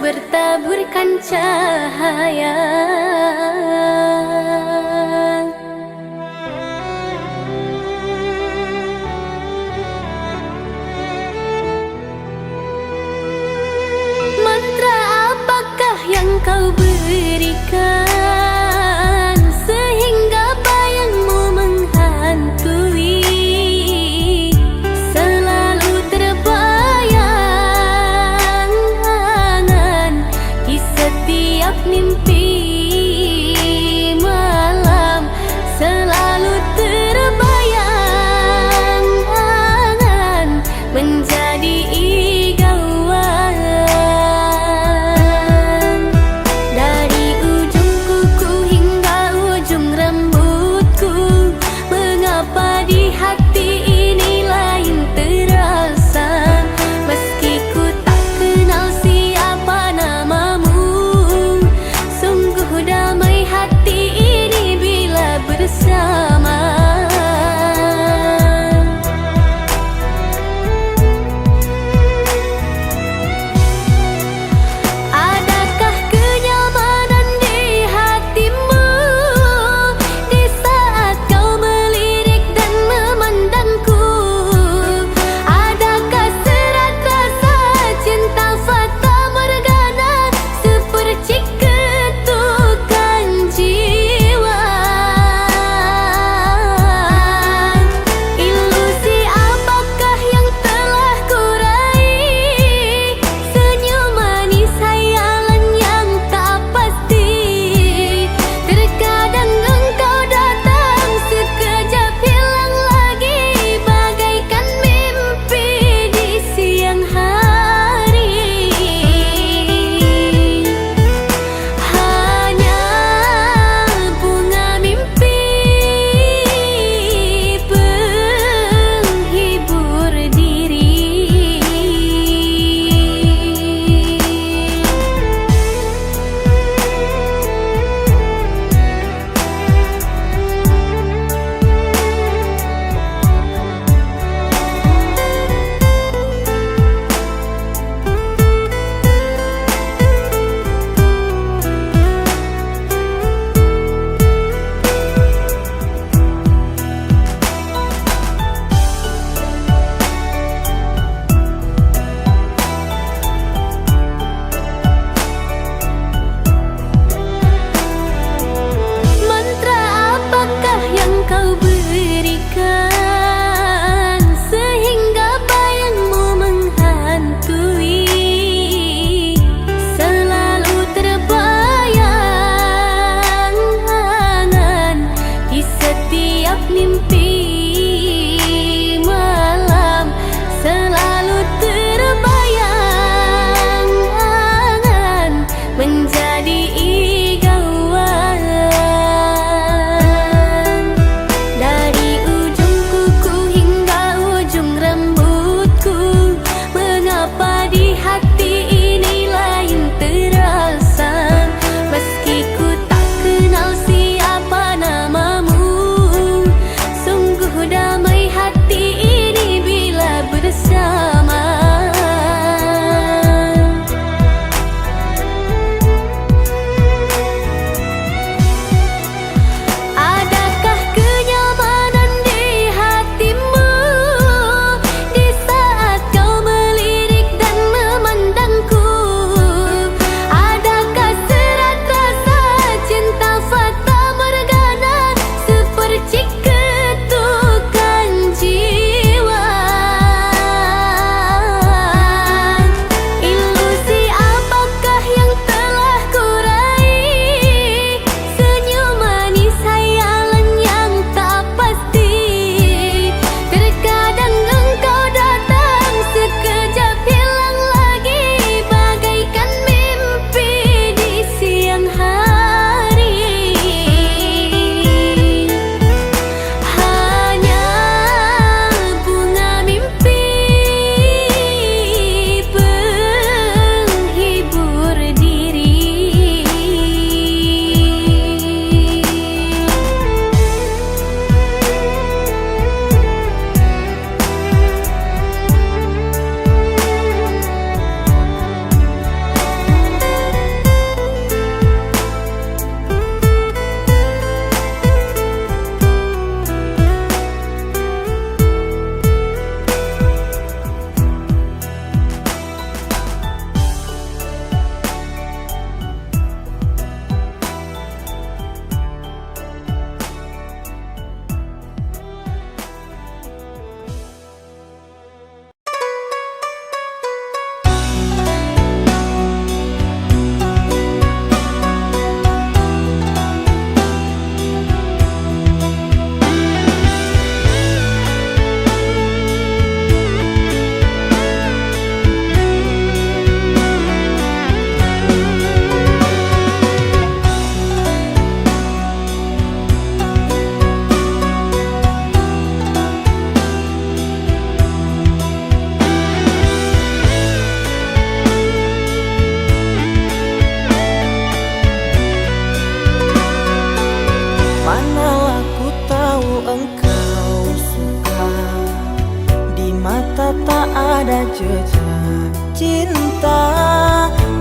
bertaburkan cahaya. Mantra apakah yang kau berikan sehingga bayangmu menghantui, selalu terbayang di setiap mimpi malam, selalu terbayang menjadi sungguh engkau suka, di mata tak ada jejak cinta,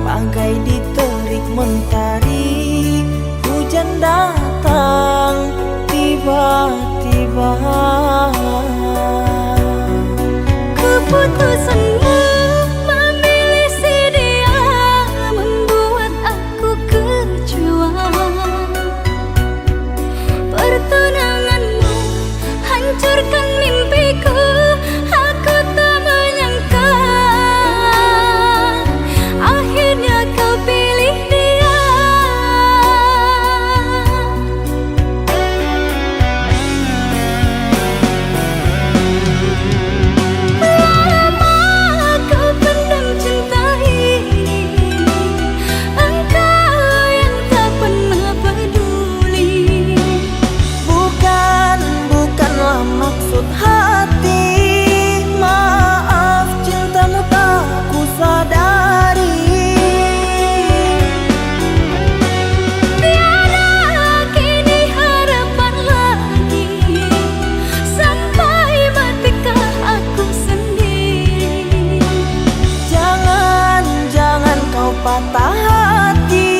bagai diterik mentari, hujan datang tiba-tiba. Keputusanmu memilih si dia membuat aku kecewa. Pertunanganmu hancurkan mimpiku, aku tak menyangka akhirnya kau pilih dia. Lama kau pendam cinta ini, engkau yang tak pernah peduli. Bukanlah maksud hati, maaf cintamu tak ku sadari. Tiada kini harapan lagi, sampai matikah aku sendiri. Jangan kau patah hati,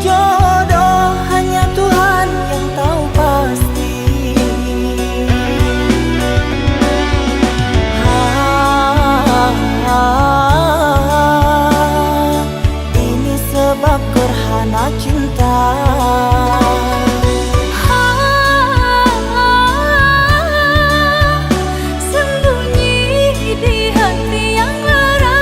jodoh hanya Tuhan yang tahu pasti. Ini sebab gerhana cinta. Sembunyi di hati yang lara.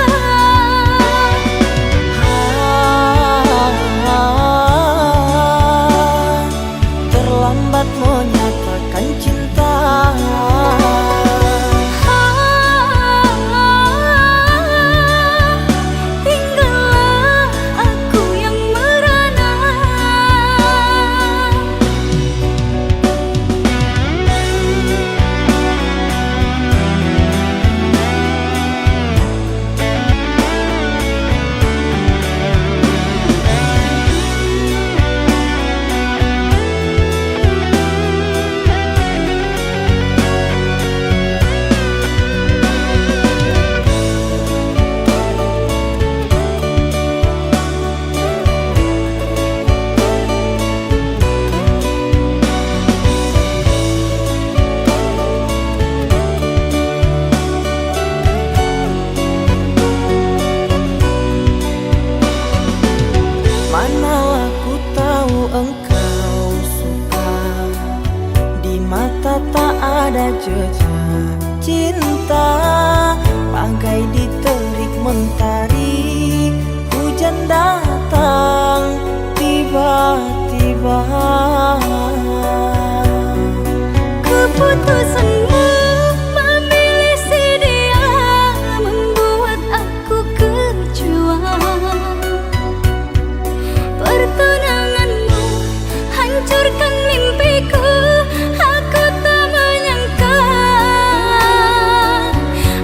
Terlambat menyatakan cinta. Tinggallah aku yang merana. Manalah ku tahu engkau suka, di mata tak ada jejak cinta, bagai diterik mentari, hujan datang tiba-tiba. Keputusanmu memilih si dia membuat aku kecewa. Pertunanganmu hancurkan mimpiku, aku tak menyangka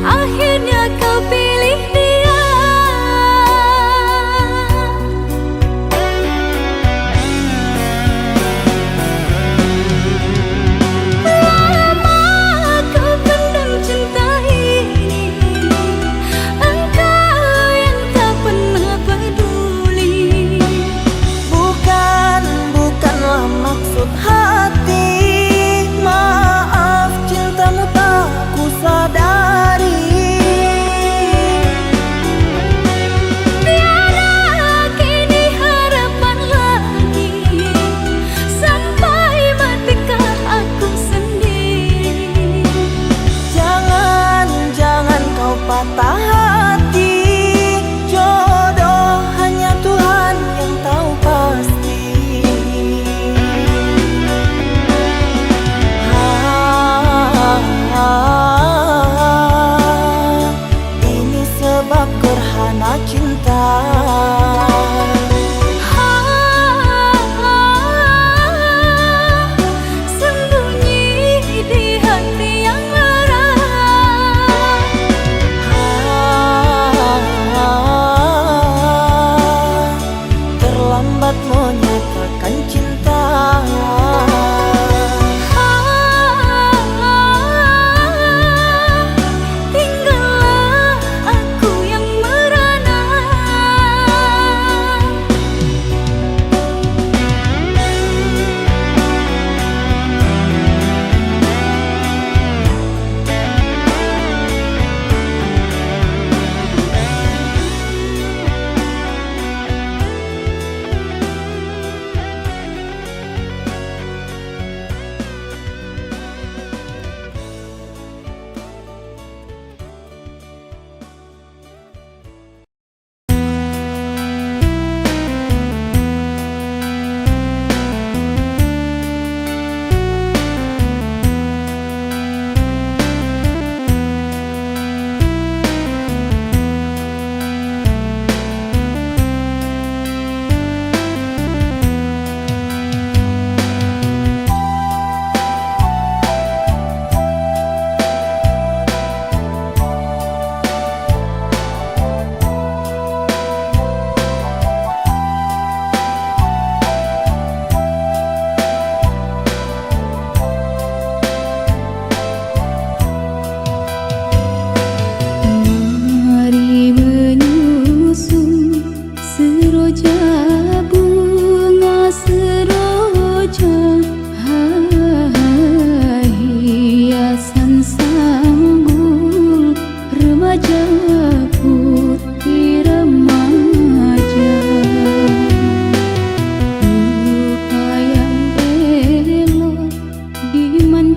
akhirnya kau pilih dia.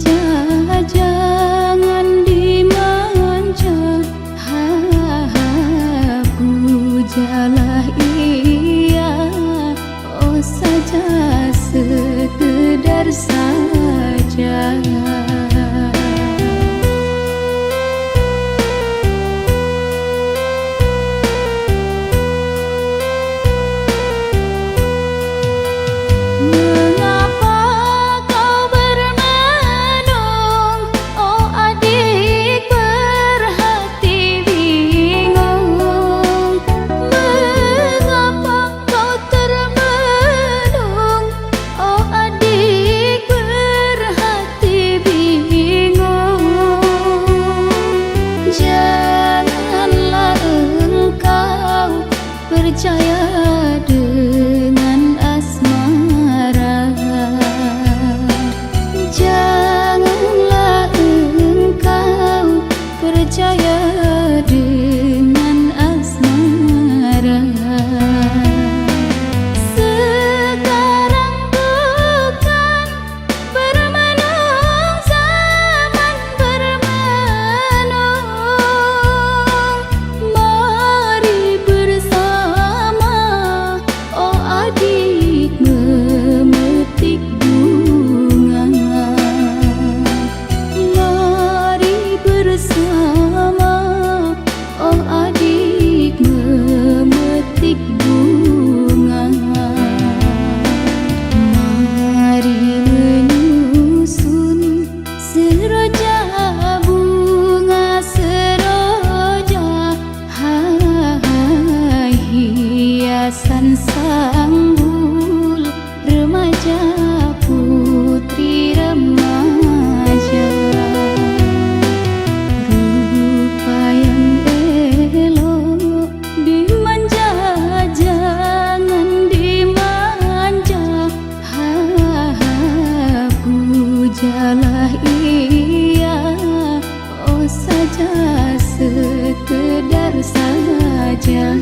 dimanja, jangan dimanja. Pujalah ia, oh saja sekedar saja. Percaya dengan asmara, janganlah engkau percaya dengan asmara. Sekarang bukan bermenung, zaman bermenung. Mari bersama, oh adik, memetik bunga. Mari bersama, oh adik, memetik bunga. Mari menyusun seroja bunga, seroja, hai hiasan sanggul remaja, putri remaja. Rupa yang elok dimanja, jangan dimanja. Pujalah ia, oh saja sekedar saja.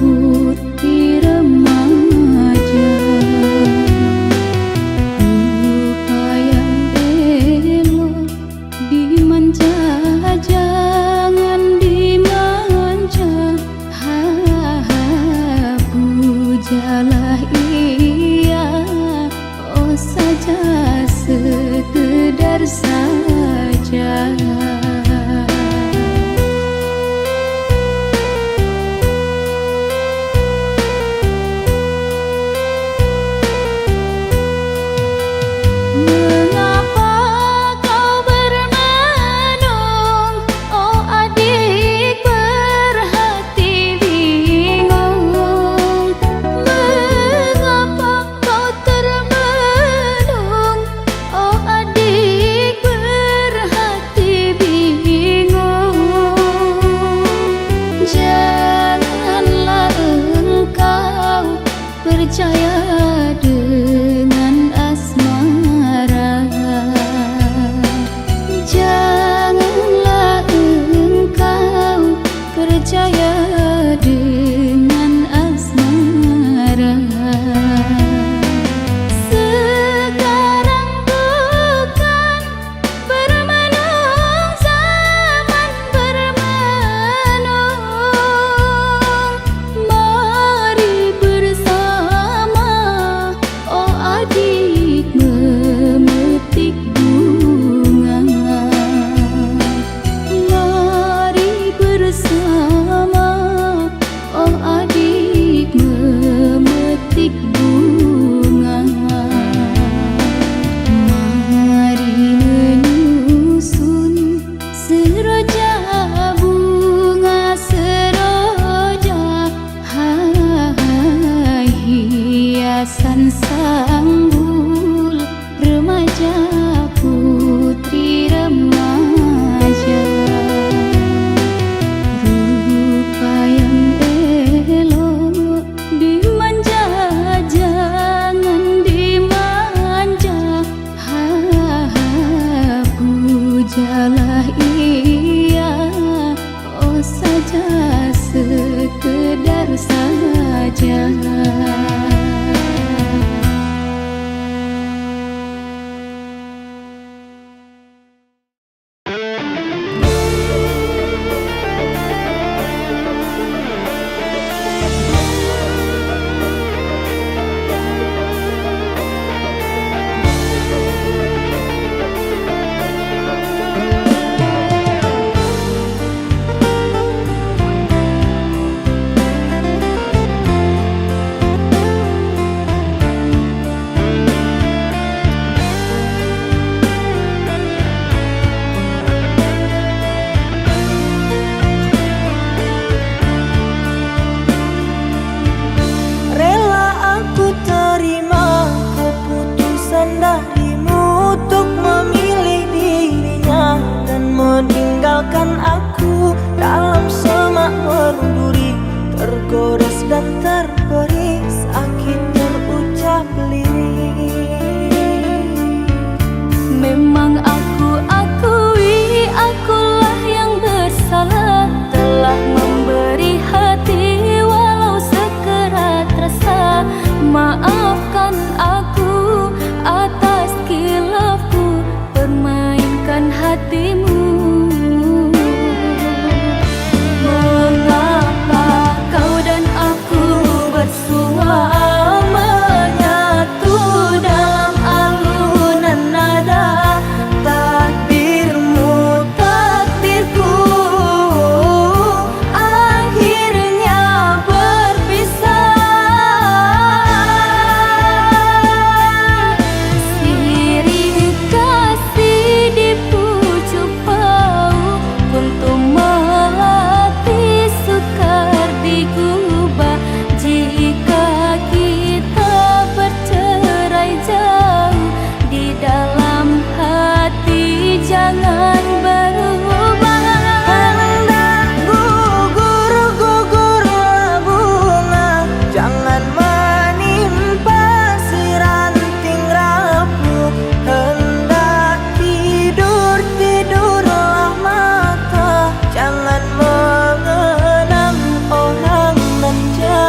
Putri remaja, rupa yang elok dimanja, jangan dimanja. Pujalah ia, oh saja sekedar saja. hatimu. Mengapa kau dan aku bersua menyatu dalam alunan nada? Takdirmu, takdirku, akhirnya berpisah. Sirih kasih di pucuk bau, untuk melatih sukar digubah. Jika kita bercerai jauh, di dalam hati jangan berubah. Hendak gugur-gugurlah bunga, jangan menimpa si ranting rapuh. Hendak tidur-tidurlah mata, jangan mengenang orang nan jauh.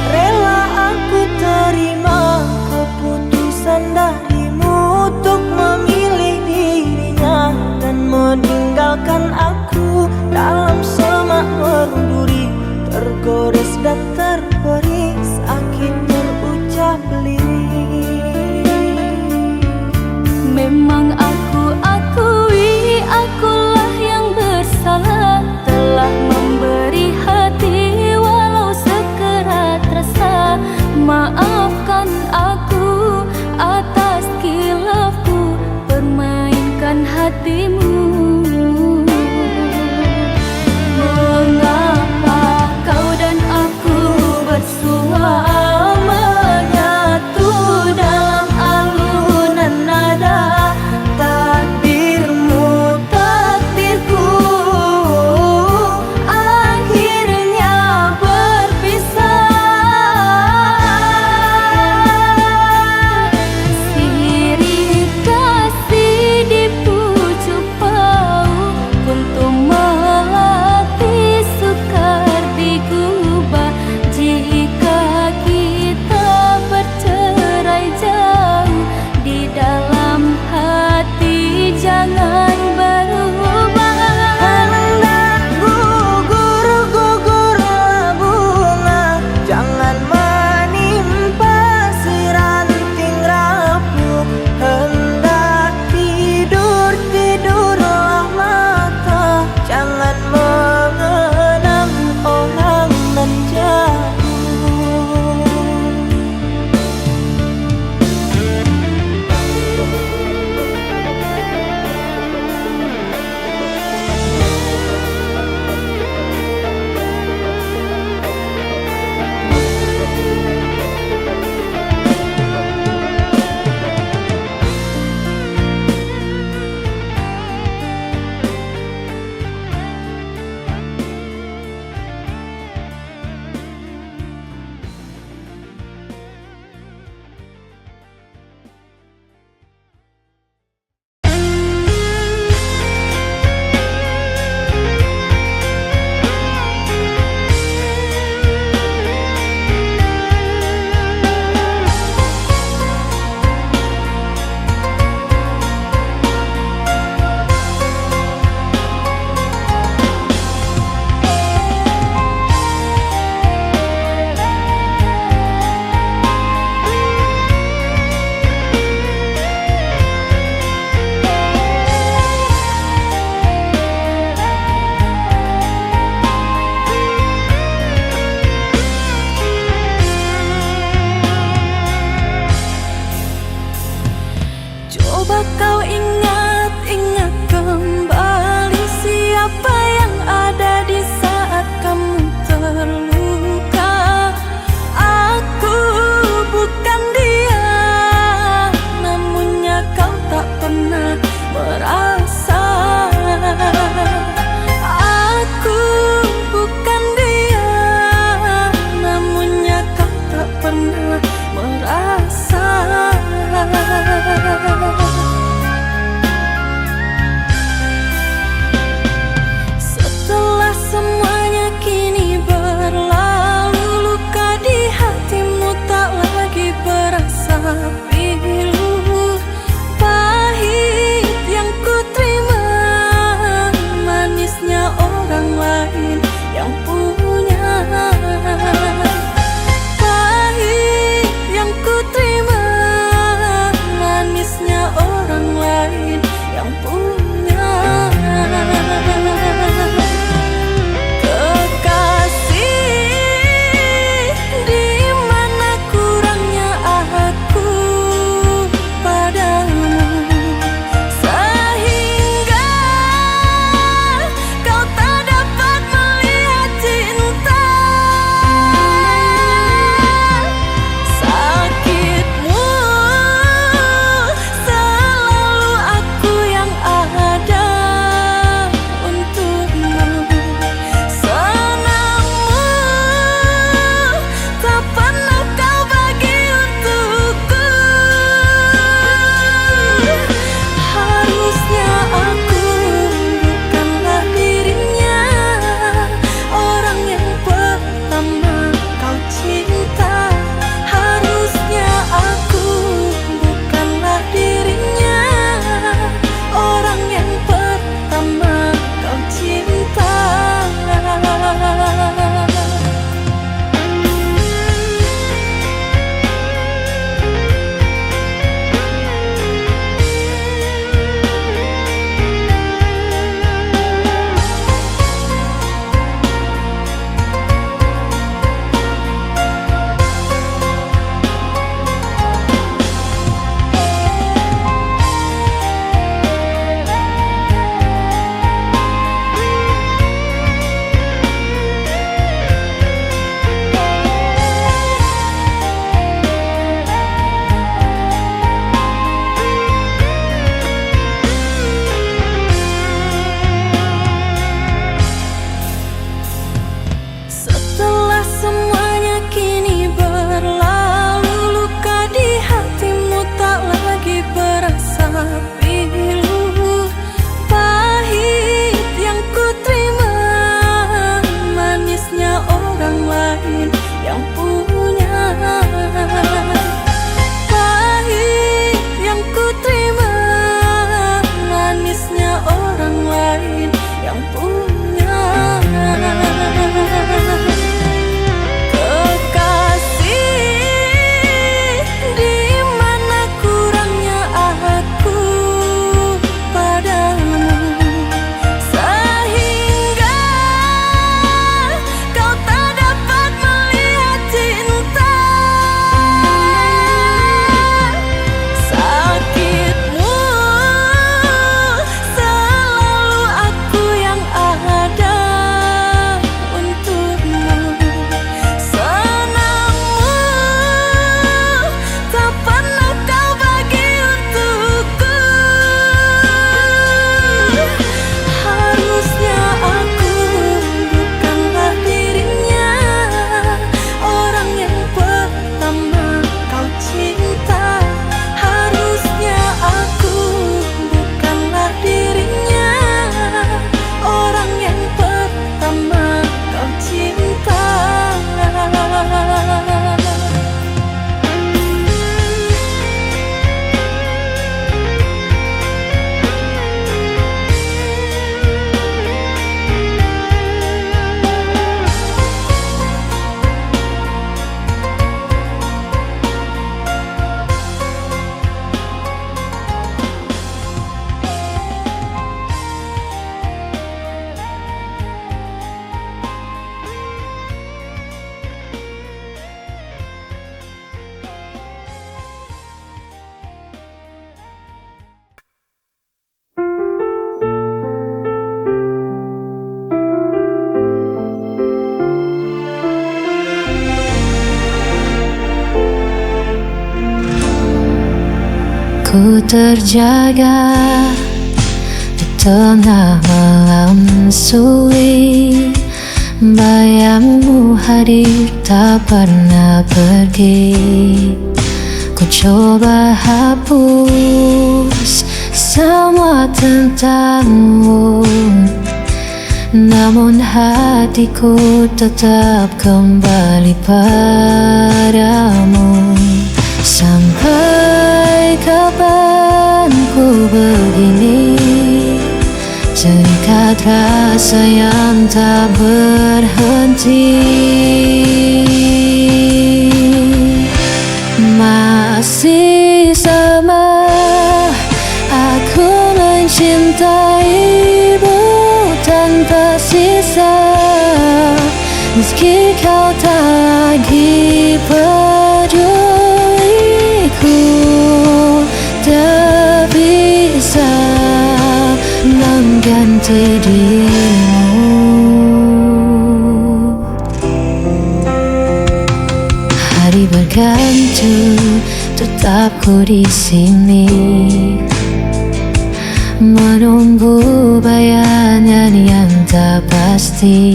Rela aku terima keputusan darimu untuk memilih dirinya dan meninggalkan aku dalam semak berduri, tergores dan terberi sakit terucap lirik. Memang aku akui akulah yang bersalah, telah memberi hati walau sekerat rasa. Maafkan aku atas kilafku permainkan hatimu. Mengapa kau dan aku bersua menyatu Ku terjaga di tengah malam sulit, bayangmu hadir tak pernah pergi. Ku coba hapus semua tentangmu, namun hatiku tetap kembali padamu. Sampai kapan ku begini, terikat rasa yang tak berhenti. Masih sama aku mencintaimu tanpa sisa, meski kau tak lagi peduliku. Tak bisa mengganti dirimu. Hari berganti, tetap ku di sini, menunggu bayangan yang tak pasti.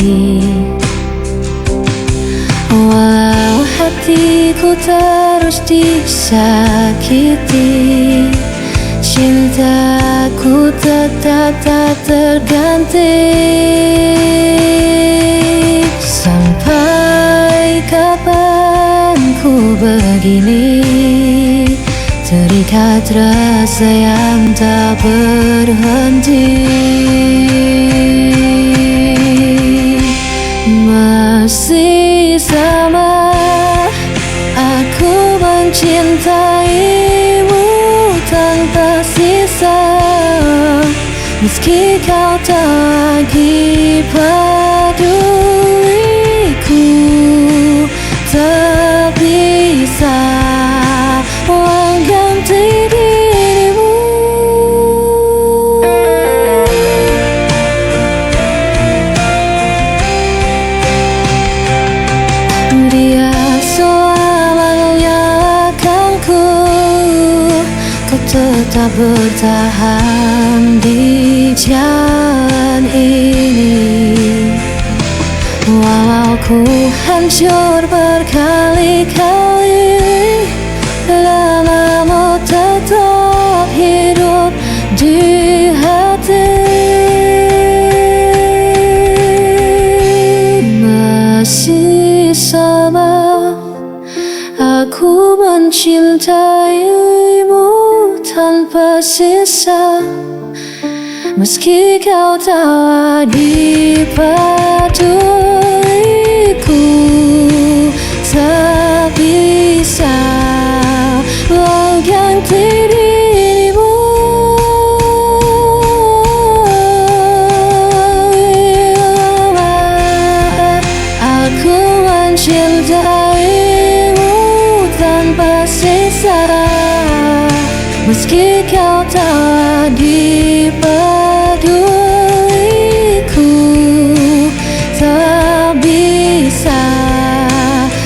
Walau hatiku terus disakiti, cintaku tetap tak terganti. Sampai kapan ku begini, terikat rasa yang tak berhenti. Masih sama aku mencintaimu tanpa sisa, meski kau tak lagi peduliku. Tak bisa mengganti dirimu. Dia selamanya akan kau tetap bertahan di jalan ini. Walau ku hancur berkali-kali, namamu tetap hidup di hati. Masih sama aku mencintaimu tanpa sisa, meski kau tak lagi peduliku. Tak bisa mengganti dirimu. Aku mencintaimu tanpa sisa, meski kau tak lagi peduliku. Tak bisa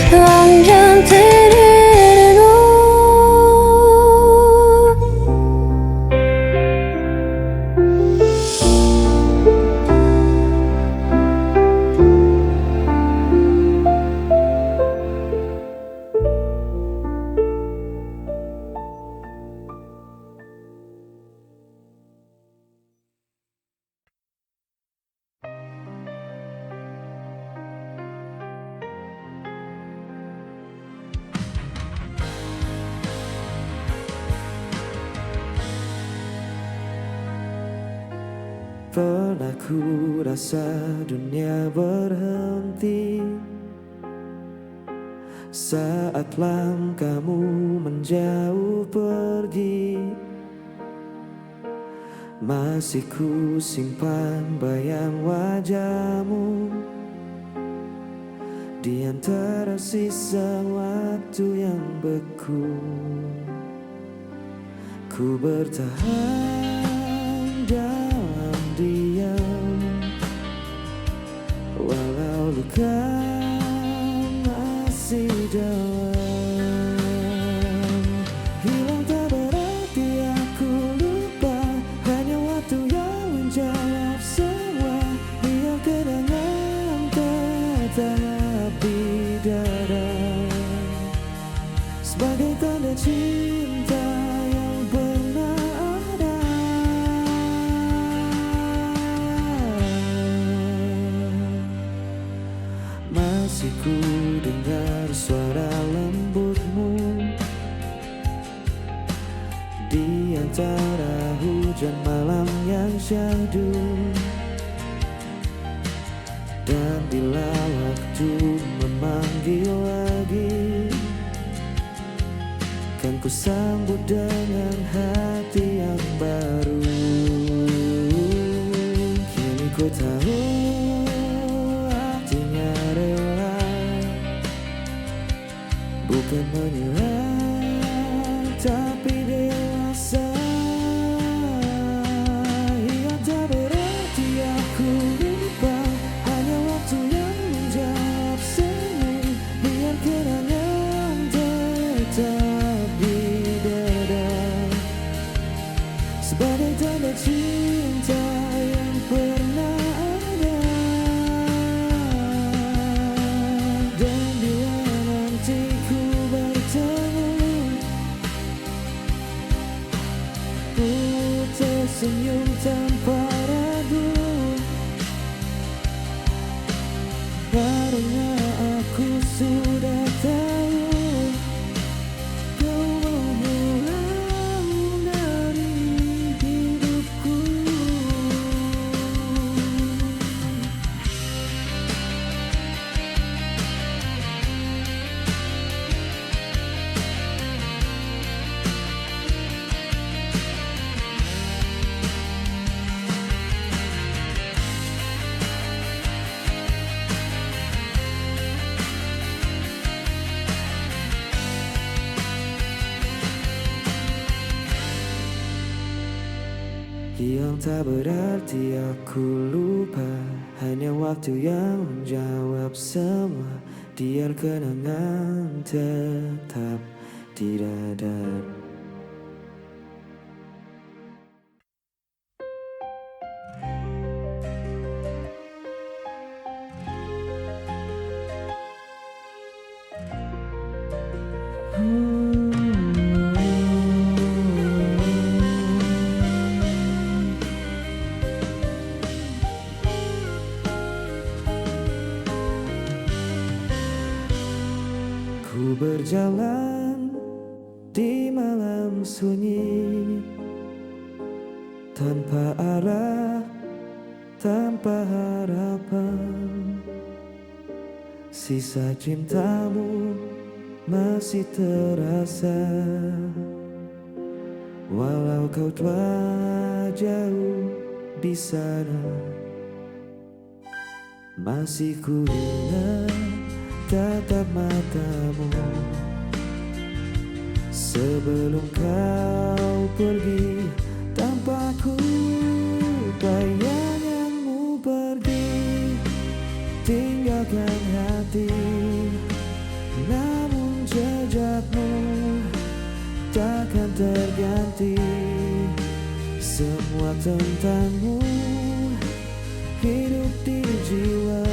mengganti dirimu. Pernah ku rasa dunia berhenti saat langkahmu menjauh pergi. Masih ku simpan bayang wajahmu di antara sisa waktu yang beku. Ku bertahan dalam diam, walau luka masih dalam. Hilang tak berarti dengar suara lembutmu di antara hujan malam yang syahdu. Dan bila waktu memanggil lagi, kan ku sambut dengan hati yang baru. Kini ku tahu artinya rela, bukan menyerah tapi dewasa. Yang tak berarti aku lupa, hanya waktu yang menjawab semua. Biar kenangan tetap di dada, sebagai tanda cinta yang pernah ada. Dan bila nanti ku bertemu, ku tersenyum tanpa ragu, karena aku sudah tahu kau menghilang dari hidupku. Yang tak berarti aku lupa, hanya waktu yang menjawab semua. Biar kenangan tetap di dada. Ku berjalan di malam sunyi, tanpa arah, tanpa harapan. Sisa cintamu masih terasa, walau kau telah jauh di sana. Masih ku ingat tatap matamu sebelum kau pergi tanpa ku. Bayanganmu pergi tinggalkan hati, namun jejakmu takkan terganti. Semua tentangmu hidup di jiwa,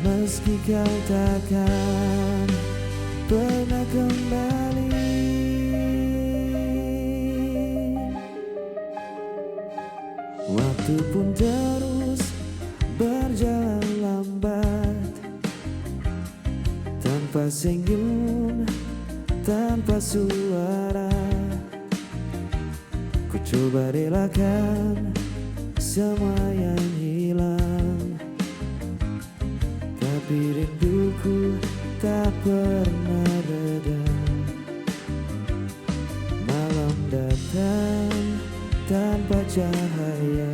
meski kau takkan pernah kembali. Waktu pun terus berjalan lambat, tanpa senyum, tanpa suara. Ku coba relakan semua yang hilang, tapi rinduku tak pernah reda. Malam datang tanpa cahaya,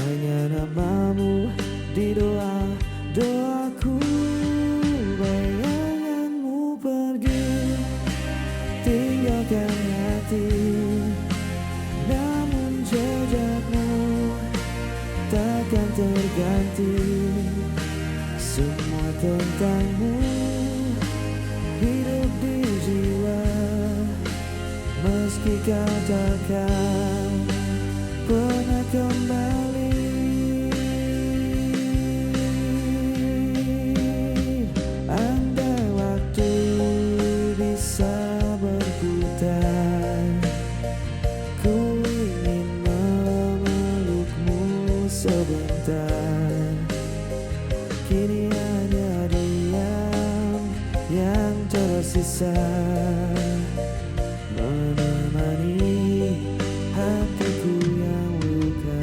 hanya namamu di doaku. Bayanganmu pergi tinggalkan hati, namun jejakmu takkan terganti. Semua tentangmu hidup di jiwa, meski kau takkan pernah kembali. Andai waktu bisa berputar, ku ingin memelukmu sebentar. Kini hanya diam yang tersisa menemani hatiku yang luka.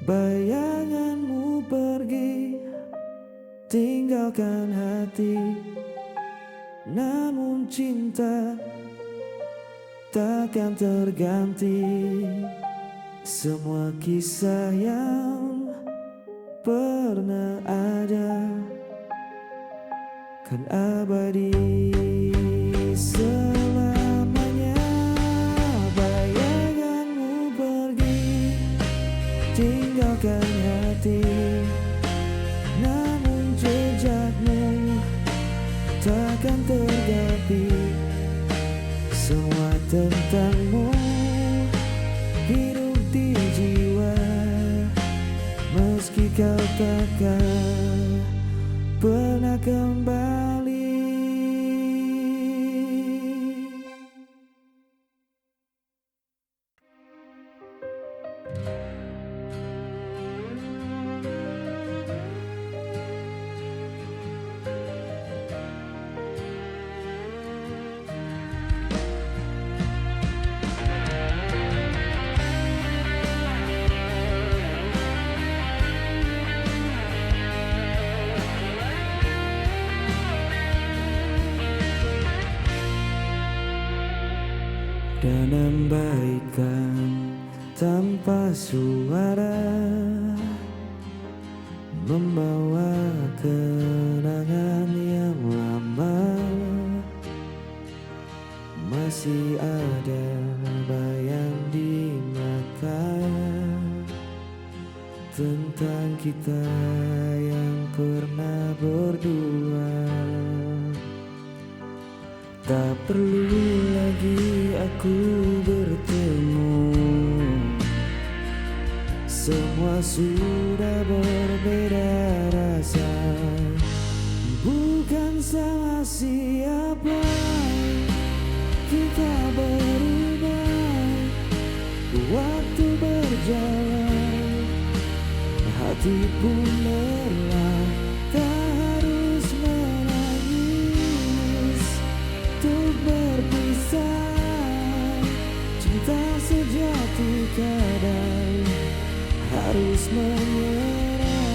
Bayanganmu pergi tinggalkan hati, namun cinta takkan terganti. Semua kisah yang pernah ada kan abadi selamanya. Bayanganmu pergi tinggalkan hati, namun jejakmu takkan terganti. Semua tentangmu hidup di jiwa, meski kau takkan pernah kembali. Dan ambaikan tanpa suara, membawa kenangan yang lama. Masih ada bayang di mata tentang kita yang pernah berdua. Tak perlu lagi aku bertemu, semua sudah berbeda rasa. Bukan salah siapa, kita berubah. Waktu berjalan, hati pun lelah. Tak harus menangis untuk berpisah. Cinta sejati kadang harus menyerah.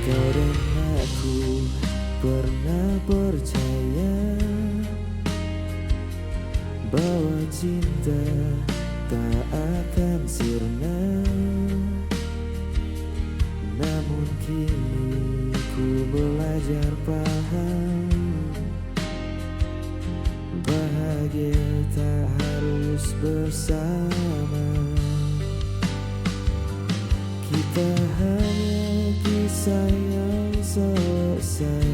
Kau dan aku pernah percaya bahwa cinta tak akan sirna. Namun kini ku belajar paham, bahagia tak harus bersama. Kita hanya kisah yang selesai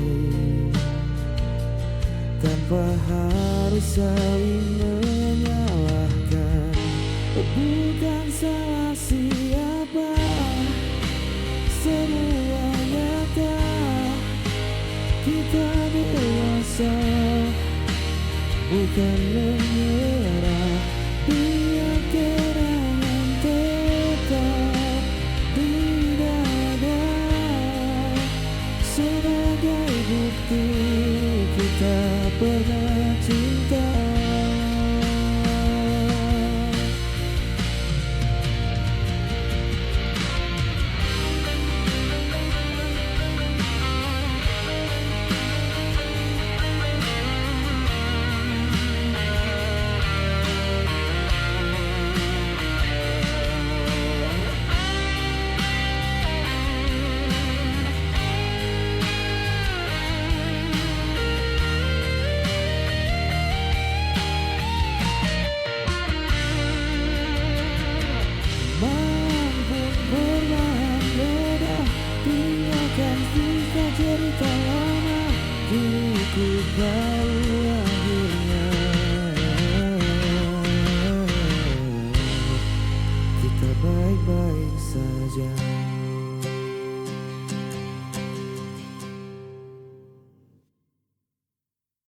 tanpa harus saling menyalahkan. Bukan salah siapa, semua nyata. Kita dewasa, bukan menyerah. Biar kenangan tetap di dada sebagai bukti kita pernah cinta. Cerita lama kini ku tahu akhirnya. Kita baik-baik saja.